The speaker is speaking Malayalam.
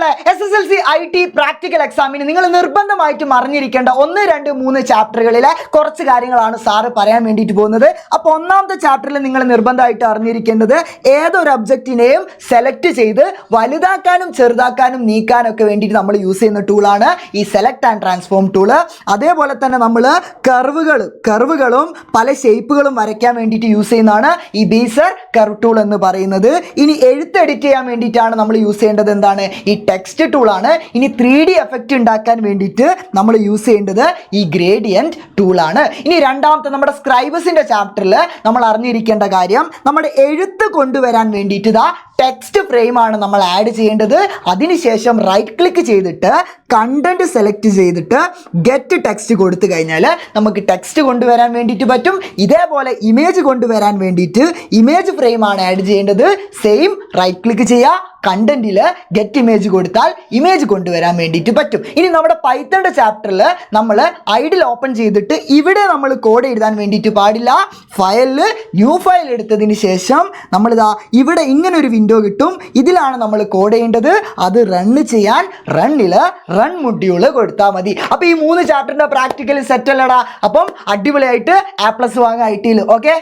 നമ്മുടെ SSLC IT പ്രാക്ടിക്കൽ എക്സാമിന് നിങ്ങൾ നിർബന്ധമായിട്ടും അറിഞ്ഞിരിക്കേണ്ട 1, 2, 3 ചാപ്റ്ററുകളിലെ കുറച്ച് കാര്യങ്ങളാണ് സാറ് പറയാൻ വേണ്ടിയിട്ട് പോകുന്നത്. അപ്പോൾ ഒന്നാമത്തെ ചാപ്റ്ററിൽ നിങ്ങൾ നിർബന്ധമായിട്ട് അറിഞ്ഞിരിക്കേണ്ടത് ഏതൊരു ഒബ്ജക്റ്റിനെയും സെലക്ട് ചെയ്ത് വലുതാക്കാനും ചെറുതാക്കാനും നീക്കാനും ഒക്കെ വേണ്ടിയിട്ട് നമ്മൾ യൂസ് ചെയ്യുന്ന ടൂളാണ് ഈ സെലക്ട് ആൻഡ് ട്രാൻസ്ഫോം ടൂള്. അതേപോലെ തന്നെ നമ്മൾ കർവുകളും പല ഷേപ്പുകളും വരയ്ക്കാൻ വേണ്ടിയിട്ട് യൂസ് ചെയ്യുന്നതാണ് ഈ ബീസർ കർവ് ടൂൾ എന്ന് പറയുന്നത്. ഇനി എഴുത്ത് എഡിറ്റ് ചെയ്യാൻ വേണ്ടിയിട്ടാണ് നമ്മൾ യൂസ് ചെയ്യേണ്ടത് എന്താണ് ഈ ടെക്സ്റ്റ് ടൂളാണ്. ഇനി 3D എഫക്റ്റ് ഉണ്ടാക്കാൻ വേണ്ടിയിട്ട് നമ്മൾ യൂസ് ചെയ്യേണ്ടത് ഈ ഗ്രേഡിയന്റ് ടൂളാണ്. ഇനി രണ്ടാമത്തെ നമ്മുടെ സ്ക്രൈബസിന്റെ ചാപ്റ്ററിൽ നമ്മൾ അറിഞ്ഞിരിക്കേണ്ട കാര്യം നമ്മുടെ എഴുത്ത് കൊണ്ടുവരാൻ വേണ്ടിയിട്ട് ഇതാ ടെക്സ്റ്റ് ഫ്രെയിം ആണ് നമ്മൾ ആഡ് ചെയ്യേണ്ടത്. അതിനുശേഷം റൈറ്റ് ക്ലിക്ക് ചെയ്തിട്ട് കണ്ടന്റ് സെലക്ട് ചെയ്തിട്ട് ഗെറ്റ് ടെക്സ്റ്റ് കൊടുത്തു കഴിഞ്ഞാൽ നമുക്ക് ടെക്സ്റ്റ് കൊണ്ടുവരാൻ വേണ്ടിയിട്ട് പറ്റും. ഇതേപോലെ ഇമേജ് കൊണ്ടുവരാൻ വേണ്ടിയിട്ട് ഇമേജ് ഫ്രെയിം ആണ് ആഡ് ചെയ്യേണ്ടത്. സെയിം റൈറ്റ് ക്ലിക്ക് ചെയ്യുക, കണ്ടന്റിൽ ഗെറ്റ് ഇമേജ് കൊടുത്താൽ ഇമേജ് കൊണ്ടുവരാൻ വേണ്ടിയിട്ട് പറ്റും. ഇനി നമ്മുടെ പൈത്തണിന്റെ ചാപ്റ്ററിൽ നമ്മൾ ഐഡിൽ ഓപ്പൺ ചെയ്തിട്ട് ഇവിടെ നമ്മൾ കോഡ് എഴുതാൻ വേണ്ടിയിട്ട് പാടില്ല. ഫയലിൽ ന്യൂ ഫയൽ എടുത്തതിന് ശേഷം നമ്മളിതാ ഇവിടെ ഇങ്ങനെ ഒരു വിൻഡോ കിട്ടും. ഇതിലാണ് നമ്മൾ കോഡ് ചെയ്യേണ്ടത്. അത് റണ്ണ് ചെയ്യാൻ റണ്ണിൽ റൺ മൊഡ്യൂള് കൊടുത്താൽ മതി. അപ്പോൾ ഈ 3 ചാപ്റ്ററിന്റെ പ്രാക്ടിക്കൽ സെറ്റ് അല്ലടാ. അപ്പം അടിപൊളിയായിട്ട് A+ വാങ്ങാം IT യിൽ. ഓക്കെ.